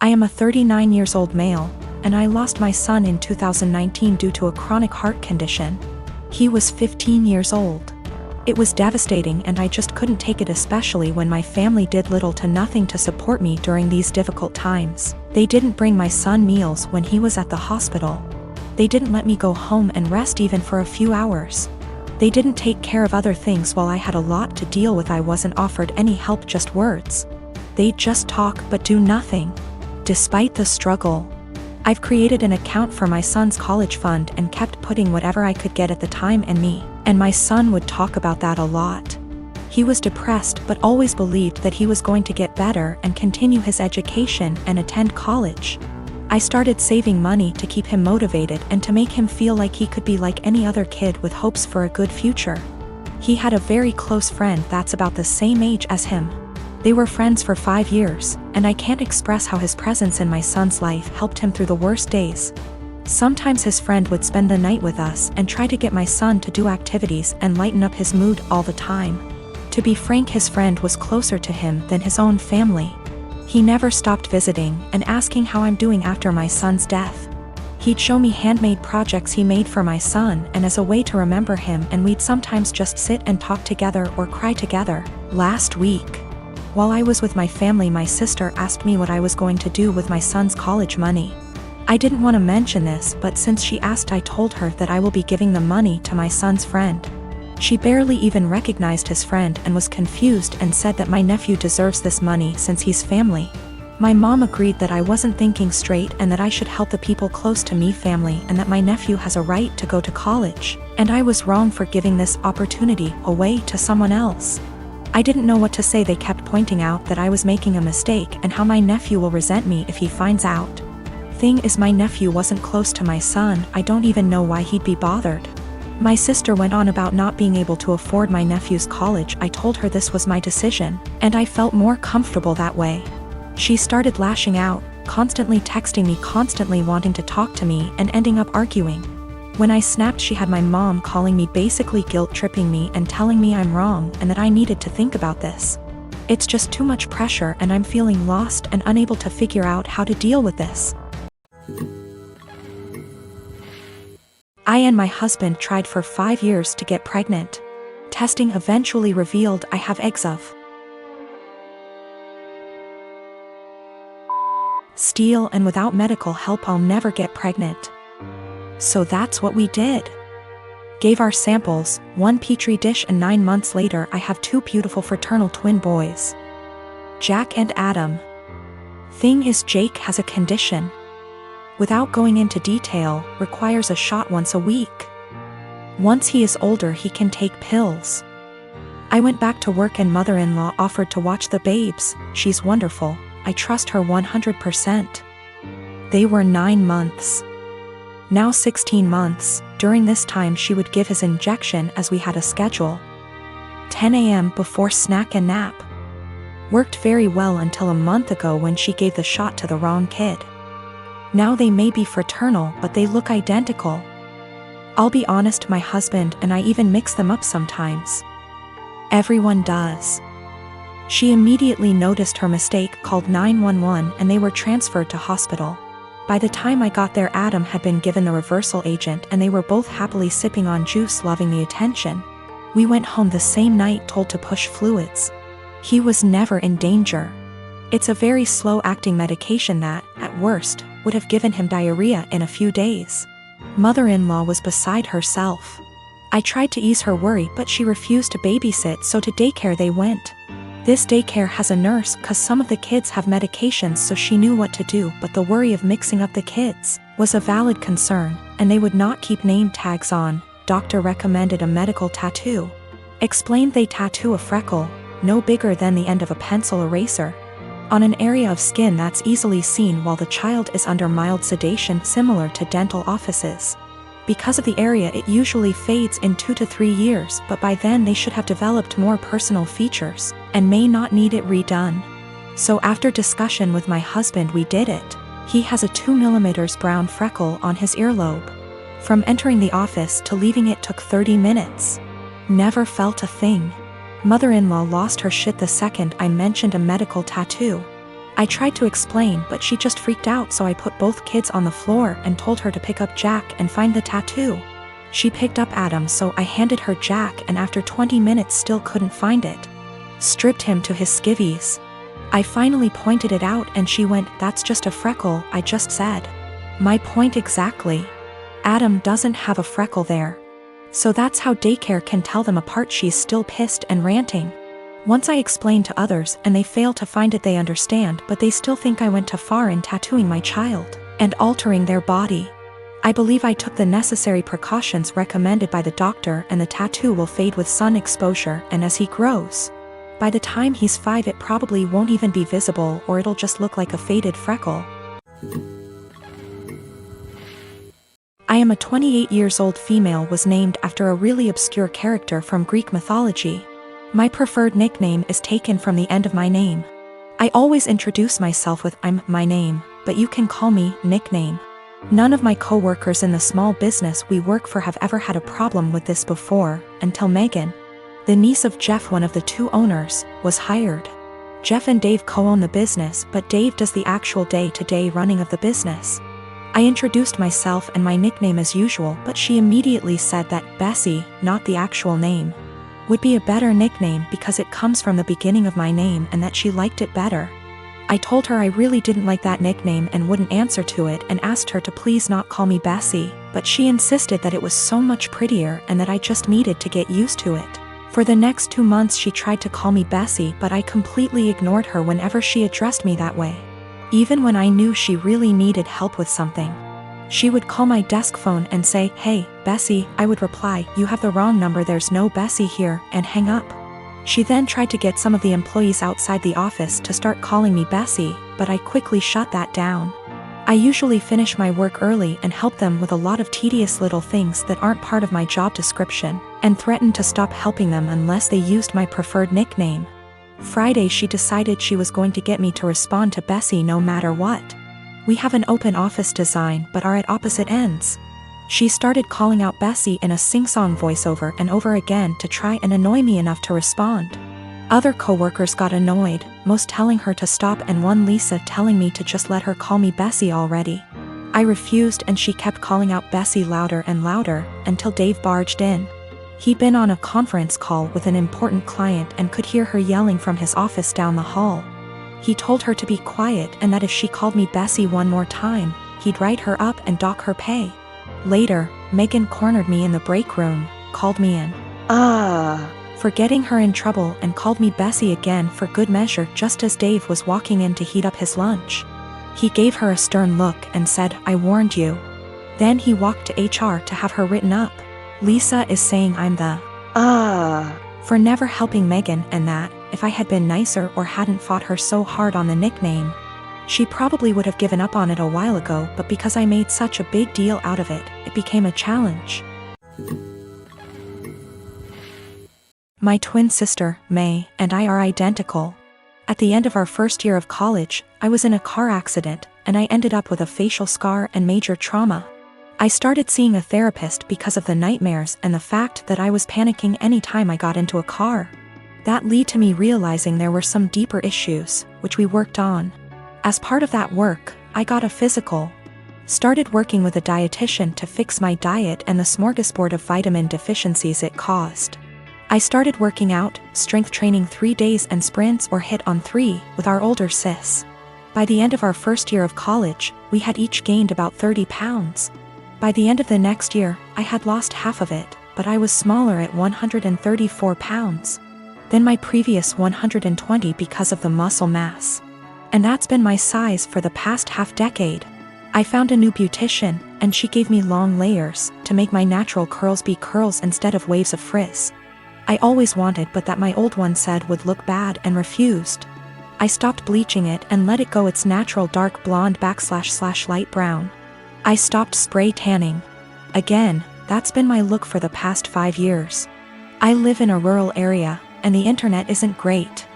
I am a 39 years old male, and I lost my son in 2019 due to a chronic heart condition. He was 15 years old. It was devastating and I just couldn't take it, especially when my family did little to nothing to support me during these difficult times. They didn't bring my son meals when he was at the hospital. They didn't let me go home and rest even for a few hours. They didn't take care of other things while I had a lot to deal with. I wasn't offered any help, just words. They'd just talk but do nothing. Despite the struggle, I've created an account for my son's college fund and kept putting whatever I could get at the time, and my son would talk about that a lot. He was depressed but always believed that he was going to get better and continue his education and attend college. I started saving money to keep him motivated and to make him feel like he could be like any other kid with hopes for a good future. He had a very close friend that's about the same age as him. They were friends for 5 years, and I can't express how his presence in my son's life helped him through the worst days. Sometimes his friend would spend the night with us and try to get my son to do activities and lighten up his mood all the time. To be frank, his friend was closer to him than his own family. He never stopped visiting and asking how I'm doing after my son's death. He'd show me handmade projects he made for my son and as a way to remember him, and we'd sometimes just sit and talk together or cry together. Last week, while I was with my family, my sister asked me what I was going to do with my son's college money. I didn't want to mention this, but since she asked, I told her that I will be giving the money to my son's friend. She barely even recognized his friend and was confused and said that my nephew deserves this money since he's family. My mom agreed that I wasn't thinking straight and that I should help the people close to me, family, and that my nephew has a right to go to college, and I was wrong for giving this opportunity away to someone else. I didn't know what to say. They kept pointing out that I was making a mistake and how my nephew will resent me if he finds out. Thing is, my nephew wasn't close to my son. I don't even know why he'd be bothered. My sister went on about not being able to afford my nephew's college. I told her this was my decision, and I felt more comfortable that way. She started lashing out, constantly texting me, constantly wanting to talk to me, and ending up arguing. When I snapped, she had my mom calling me, basically guilt-tripping me and telling me I'm wrong and that I needed to think about this. It's just too much pressure and I'm feeling lost and unable to figure out how to deal with this. I and my husband tried for 5 years to get pregnant. Testing eventually revealed I have eggs of steel, and without medical help I'll never get pregnant. So that's what we did. Gave our samples, 1 petri dish, and 9 months later I have 2 beautiful fraternal twin boys, Jack and Adam. Thing is, Jake has a condition. Without going into detail, requires a shot once a week. Once he is older he can take pills. I went back to work and mother-in-law offered to watch the babes. She's wonderful. I trust her 100%. They were 9 months. Now 16 months. During this time she would give his injection as we had a schedule. 10 a.m. before snack and nap. Worked very well until a month ago when she gave the shot to the wrong kid. Now they may be fraternal but they look identical. I'll be honest, my husband and I even mix them up sometimes. Everyone does. She immediately noticed her mistake, called 911, and they were transferred to hospital. By the time I got there, Adam had been given the reversal agent and they were both happily sipping on juice, loving the attention. We went home the same night, told to push fluids. He was never in danger. It's a very slow-acting medication that, at worst, would have given him diarrhea in a few days. Mother-in-law was beside herself. I tried to ease her worry but she refused to babysit, so to daycare they went. This daycare has a nurse cause some of the kids have medications, so she knew what to do, but the worry of mixing up the kids was a valid concern, and they would not keep name tags on. Doctor recommended a medical tattoo. Explained they tattoo a freckle, no bigger than the end of a pencil eraser, on an area of skin that's easily seen while the child is under mild sedation, similar to dental offices. Because of the area it usually fades in 2 to 3 years, but by then they should have developed more personal features, and may not need it redone. So after discussion with my husband we did it. He has a 2 mm brown freckle on his earlobe. From entering the office to leaving it took 30 minutes. Never felt a thing. Mother-in-law lost her shit the second I mentioned a medical tattoo. I tried to explain, but she just freaked out, so I put both kids on the floor and told her to pick up Jack and find the tattoo. She picked up Adam, so I handed her Jack, and after 20 minutes still couldn't find it. Stripped him to his skivvies. I finally pointed it out and she went, "That's just a freckle," I just said. My point exactly. Adam doesn't have a freckle there. So that's how daycare can tell them apart. She's still pissed and ranting. Once I explain to others and they fail to find it, they understand, but they still think I went too far in tattooing my child and altering their body. I believe I took the necessary precautions recommended by the doctor, and the tattoo will fade with sun exposure, and as he grows, by the time he's 5 it probably won't even be visible, or it'll just look like a faded freckle. I am a 28 years old female, was named after a really obscure character from Greek mythology. My preferred nickname is taken from the end of my name. I always introduce myself with "I'm my name, but you can call me" nickname. None of my co-workers in the small business we work for have ever had a problem with this before, until Megan, the niece of Jeff, one of the 2 owners, was hired. Jeff and Dave co-own the business, but Dave does the actual day-to-day running of the business. I introduced myself and my nickname as usual, but she immediately said that Bessie, not the actual name, would be a better nickname because it comes from the beginning of my name, and that she liked it better. I told her I really didn't like that nickname and wouldn't answer to it, and asked her to please not call me Bessie, but she insisted that it was so much prettier and that I just needed to get used to it. For the next 2 months she tried to call me Bessie, but I completely ignored her whenever she addressed me that way. Even when I knew she really needed help with something, she would call my desk phone and say, "Hey, Bessie," I would reply, "You have the wrong number, there's no Bessie here," and hang up. She then tried to get some of the employees outside the office to start calling me Bessie, but I quickly shut that down. I usually finish my work early and help them with a lot of tedious little things that aren't part of my job description, and threatened to stop helping them unless they used my preferred nickname. Friday she decided she was going to get me to respond to Bessie no matter what. We have an open office design but are at opposite ends. She started calling out Bessie in a sing-song voiceover and over again to try and annoy me enough to respond. Other coworkers got annoyed, most telling her to stop and one Lisa telling me to just let her call me Bessie already. I refused and she kept calling out Bessie louder and louder, until Dave barged in. He'd been on a conference call with an important client and could hear her yelling from his office down the hall. He told her to be quiet and that if she called me Bessie one more time, he'd write her up and dock her pay. Later, Megan cornered me in the break room, called me in for getting her in trouble, and called me Bessie again for good measure just as Dave was walking in to heat up his lunch. He gave her a stern look and said, "I warned you." Then he walked to HR to have her written up. Lisa is saying I'm the for never helping Megan, and that, if I had been nicer or hadn't fought her so hard on the nickname, she probably would have given up on it a while ago, but because I made such a big deal out of it, it became a challenge. My twin sister, May, and I are identical. At the end of our first year of college, I was in a car accident, and I ended up with a facial scar and major trauma. I started seeing a therapist because of the nightmares and the fact that I was panicking any time I got into a car. That led to me realizing there were some deeper issues, which we worked on. As part of that work, I got a physical. Started working with a dietitian to fix my diet and the smorgasbord of vitamin deficiencies it caused. I started working out, strength training 3 days and sprints or hit on 3, with our older sis. By the end of our first year of college, we had each gained about 30 pounds. By the end of the next year, I had lost half of it, but I was smaller at 134 pounds than my previous 120 because of the muscle mass. And that's been my size for the past half-decade. I found a new beautician, and she gave me long layers to make my natural curls be curls instead of waves of frizz. I always wanted, but that my old one said would look bad, and refused. I stopped bleaching it and let it go its natural dark blonde / light brown. I stopped spray tanning. Again, that's been my look for the past 5 years. I live in a rural area, and the internet isn't great.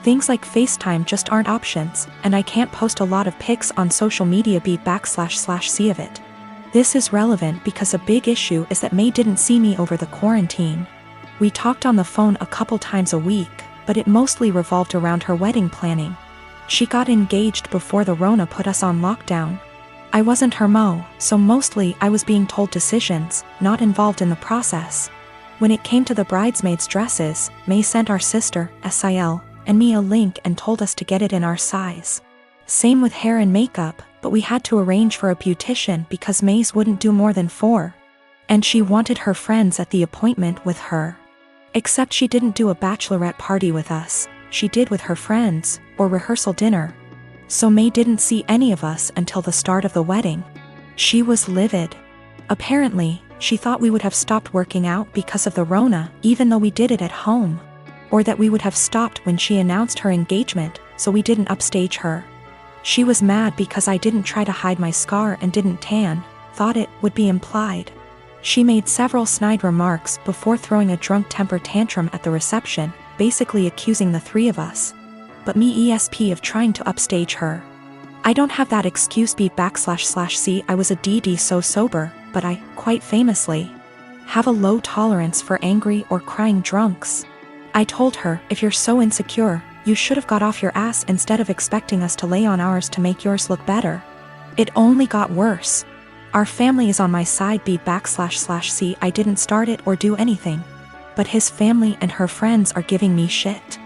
Things like FaceTime just aren't options, and I can't post a lot of pics on social media / see of it. This is relevant because a big issue is that May didn't see me over the quarantine. We talked on the phone a couple times a week, but it mostly revolved around her wedding planning. She got engaged before the Rona put us on lockdown. I wasn't her mo, so mostly I was being told decisions, not involved in the process. When it came to the bridesmaids' dresses, May sent our sister, SIL, and me a link and told us to get it in our size. Same with hair and makeup, but we had to arrange for a beautician because May's wouldn't do more than 4. And she wanted her friends at the appointment with her. Except she didn't do a bachelorette party with us, she did with her friends, or rehearsal dinner. So May didn't see any of us until the start of the wedding. She was livid. Apparently, she thought we would have stopped working out because of the Rona, even though we did it at home. Or that we would have stopped when she announced her engagement, so we didn't upstage her. She was mad because I didn't try to hide my scar and didn't tan, thought it would be implied. She made several snide remarks before throwing a drunk temper tantrum at the reception, basically accusing the 3 of us. But me ESP of trying to upstage her. I don't have that excuse B//C I was a DD so sober, but I, quite famously, have a low tolerance for angry or crying drunks. I told her, if you're so insecure, you should have got off your ass instead of expecting us to lay on ours to make yours look better. It only got worse. Our family is on my side B//C I didn't start it or do anything. But his family and her friends are giving me shit.